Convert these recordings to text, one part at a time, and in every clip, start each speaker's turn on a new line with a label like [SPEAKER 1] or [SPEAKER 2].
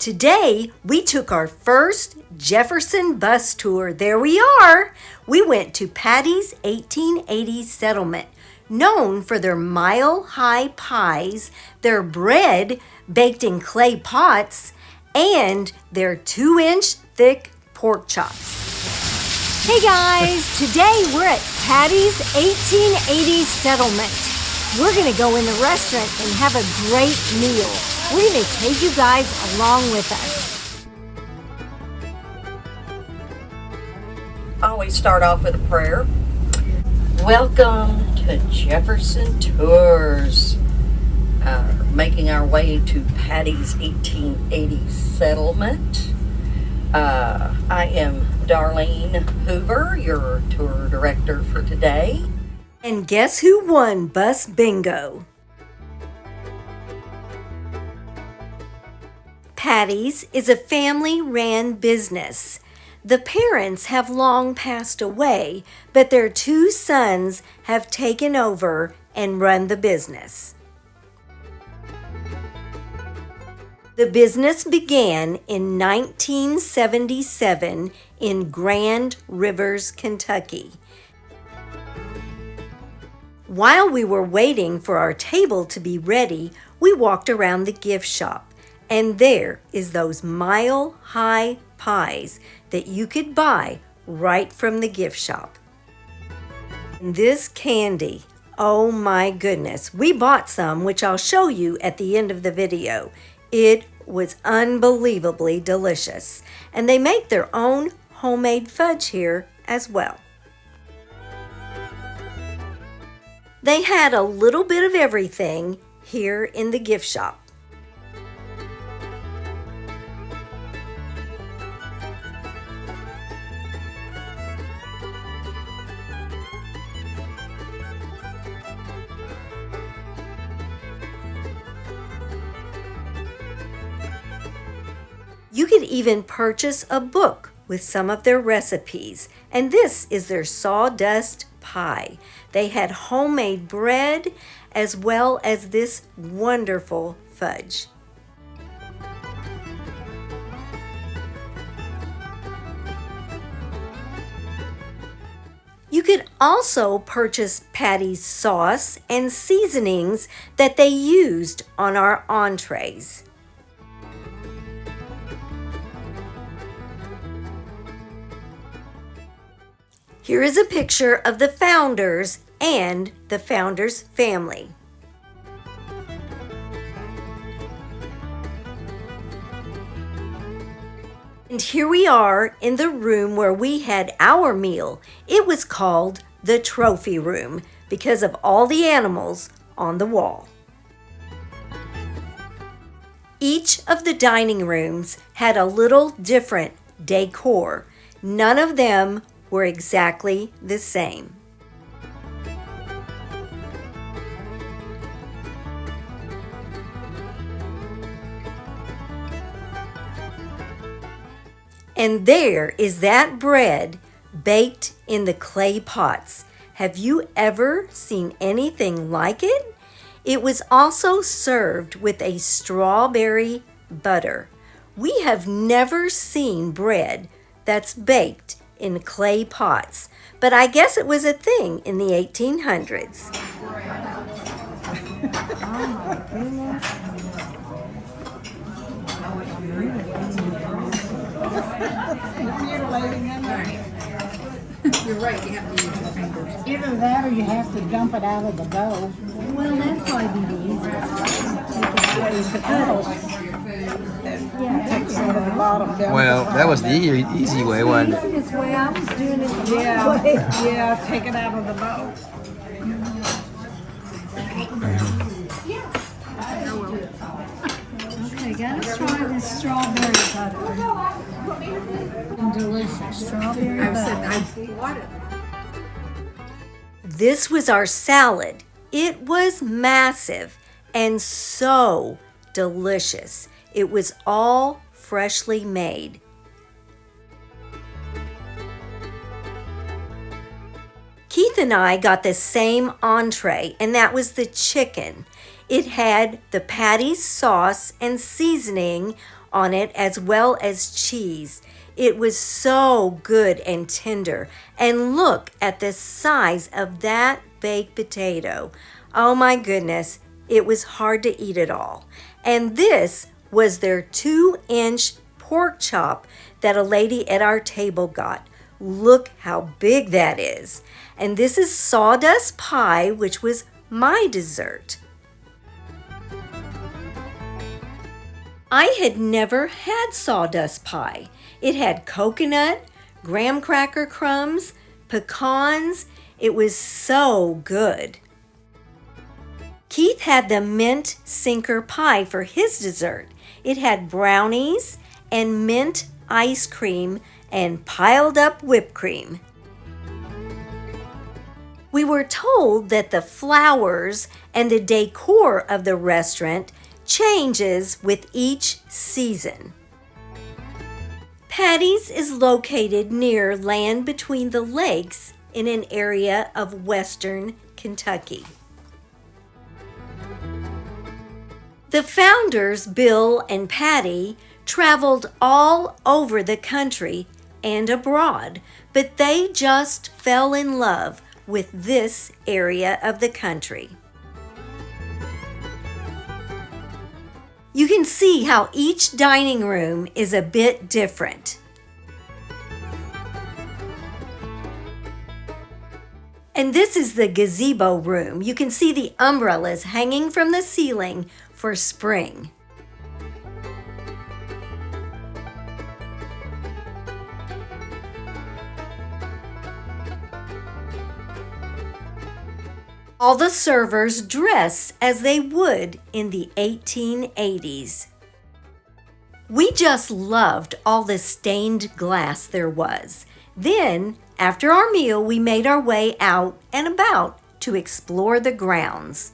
[SPEAKER 1] Today, we took our first Jefferson bus tour. There we are. We went to Patti's 1880s settlement, known for their mile-high pies, their bread baked in clay pots, and their 2-inch thick pork chops. Hey guys, today we're at Patti's 1880s settlement. We're gonna go in the restaurant and have a great meal. We're gonna take you guys along with us.
[SPEAKER 2] I always start off with a prayer. Welcome to Jefferson Tours. Making our way to Patti's 1880s settlement. I am Darlene Hoover, your tour director for today.
[SPEAKER 1] And guess who won Bus Bingo? Patti's is a family-ran business. The parents have long passed away, but their 2 sons have taken over and run the business. The business began in 1977 in Grand Rivers, Kentucky. While we were waiting for our table to be ready, we walked around the gift shop, and there is those mile-high pies that you could buy right from the gift shop. And this candy, oh my goodness, we bought some, which I'll show you at the end of the video. It was unbelievably delicious, and they make their own homemade fudge here as well. They had a little bit of everything here in the gift shop. You could even purchase a book with some of their recipes, and this is their sawdust pie. They had homemade bread as well as this wonderful fudge. You could also purchase Patti's sauce and seasonings that they used on our entrees. Here is a picture of the founders and the founders' family. And here we are in the room where we had our meal. It was called the trophy room because of all the animals on the wall. Each of the dining rooms had a little different decor. None of them were exactly the same. And there is that bread baked in the clay pots. Have you ever seen anything like it? It was also served with a strawberry butter. We have never seen bread that's baked in clay pots, but I guess it was a thing in the 1800s.
[SPEAKER 3] You're right, you have to use your fingers.
[SPEAKER 4] Either that or you have to dump it out of the bowl.
[SPEAKER 1] Well, that'd probably be the easiest.
[SPEAKER 4] Takes out of the bottom.
[SPEAKER 5] Well, that was the easy way, wasn't it?
[SPEAKER 1] Easiest way. I was doing it the
[SPEAKER 4] Yeah,
[SPEAKER 1] wrong way.
[SPEAKER 4] yeah, take it out of the bowl.
[SPEAKER 1] Okay, gotta try this strawberry butter. Delicious strawberry butter. This was our salad. It was massive and so delicious. It was all freshly made. Keith and I got the same entree, and that was the chicken. It had the Patti's sauce and seasoning on it as well as cheese. It was so good and tender. And look at the size of that baked potato. Oh my goodness, it was hard to eat it all. And this was their 2-inch pork chop that a lady at our table got. Look how big that is. And this is sawdust pie, which was my dessert. I had never had sawdust pie. It had coconut, graham cracker crumbs, pecans. It was so good. Keith had the mint sinker pie for his dessert. It had brownies and mint ice cream and piled up whipped cream. We were told that the flowers and the decor of the restaurant changes with each season. Patti's is located near land between the lakes in an area of western Kentucky. The founders, Bill and Patti, traveled all over the country and abroad, but they just fell in love with this area of the country. You can see how each dining room is a bit different. And this is the Gazebo Room. You can see the umbrellas hanging from the ceiling for spring. All the servers dress as they would in the 1880s. We just loved all the stained glass there was. Then, after our meal, we made our way out and about to explore the grounds.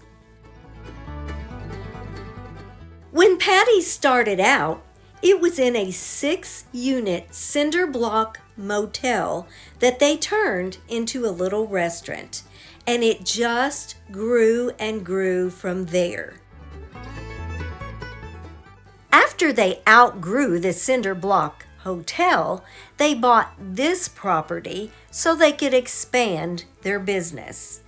[SPEAKER 1] When Patti started out, it was in a 6-unit cinder block motel that they turned into a little restaurant. And it just grew and grew from there. After they outgrew the cinder block hotel, they bought this property so they could expand their business.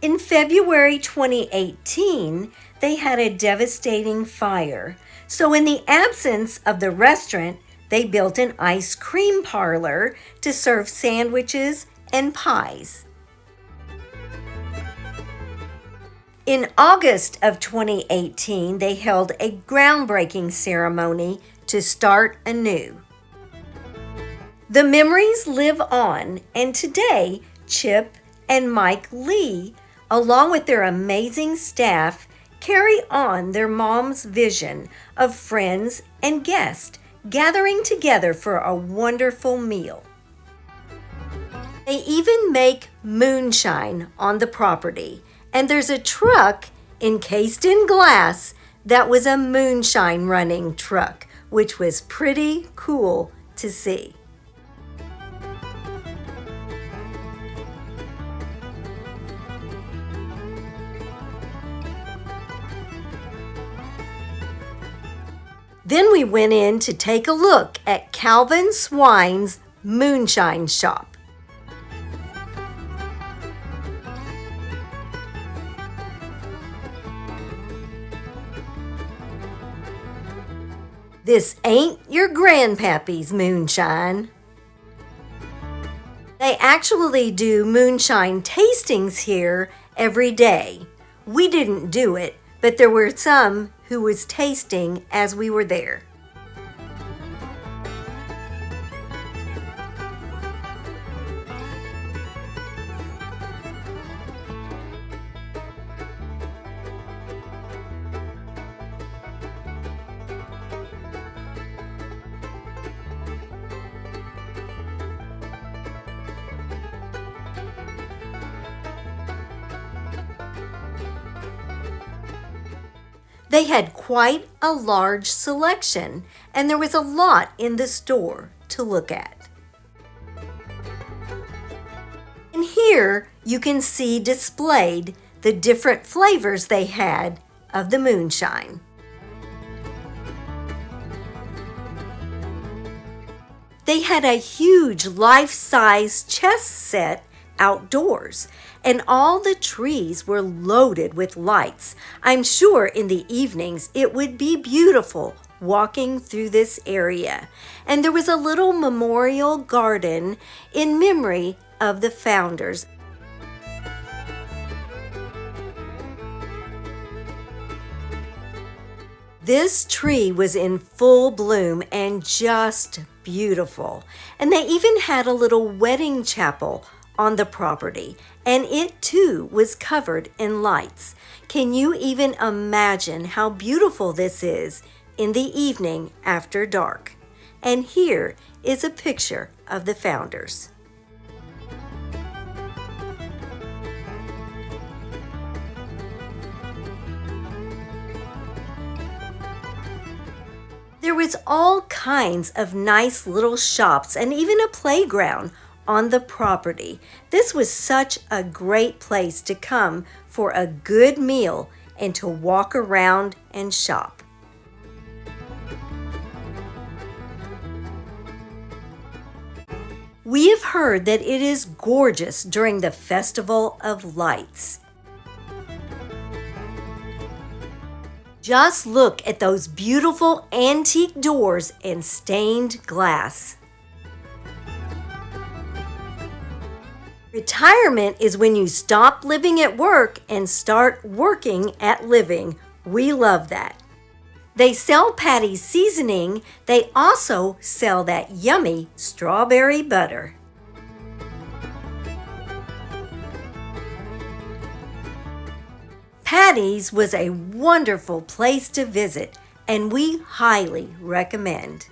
[SPEAKER 1] In February 2018, they had a devastating fire. So in the absence of the restaurant, they built an ice cream parlor to serve sandwiches and pies. In August of 2018, they held a groundbreaking ceremony to start anew. The memories live on, and today, Chip and Mike Lee, along with their amazing staff, carry on their mom's vision of friends and guests gathering together for a wonderful meal. They even make moonshine on the property, and there's a truck encased in glass that was a moonshine running truck, which was pretty cool to see. Then we went in to take a look at Calvin Swine's moonshine shop. This ain't your grandpappy's moonshine. They actually do moonshine tastings here every day. We didn't do it, but there were some who was tasting as we were there. They had quite a large selection, and there was a lot in the store to look at. And here you can see displayed the different flavors they had of the moonshine. They had a huge life-size chess set outdoors, and all the trees were loaded with lights. I'm sure in the evenings it would be beautiful walking through this area. And there was a little memorial garden in memory of the founders. This tree was in full bloom and just beautiful. And they even had a little wedding chapel on the property, and it too was covered in lights. Can you even imagine how beautiful this is in the evening after dark? And here is a picture of the founders. There was all kinds of nice little shops and even a playground on the property. This was such a great place to come for a good meal and to walk around and shop. We have heard that it is gorgeous during the Festival of Lights. Just look at those beautiful antique doors and stained glass. Retirement is when you stop living at work and start working at living. We love that. They sell Patti's seasoning. They also sell that yummy strawberry butter. Patti's was a wonderful place to visit, and we highly recommend.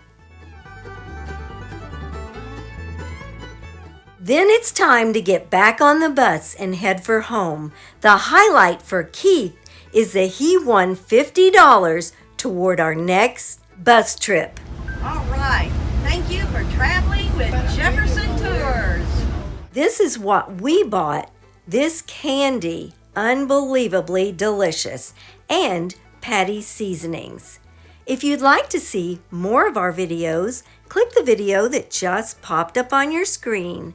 [SPEAKER 1] Then it's time to get back on the bus and head for home. The highlight for Keith is that he won $50 toward our next bus trip.
[SPEAKER 2] All right. Thank you for traveling with Jefferson Tours.
[SPEAKER 1] This is what we bought. This candy, unbelievably delicious, and Patti seasonings. If you'd like to see more of our videos, click the video that just popped up on your screen.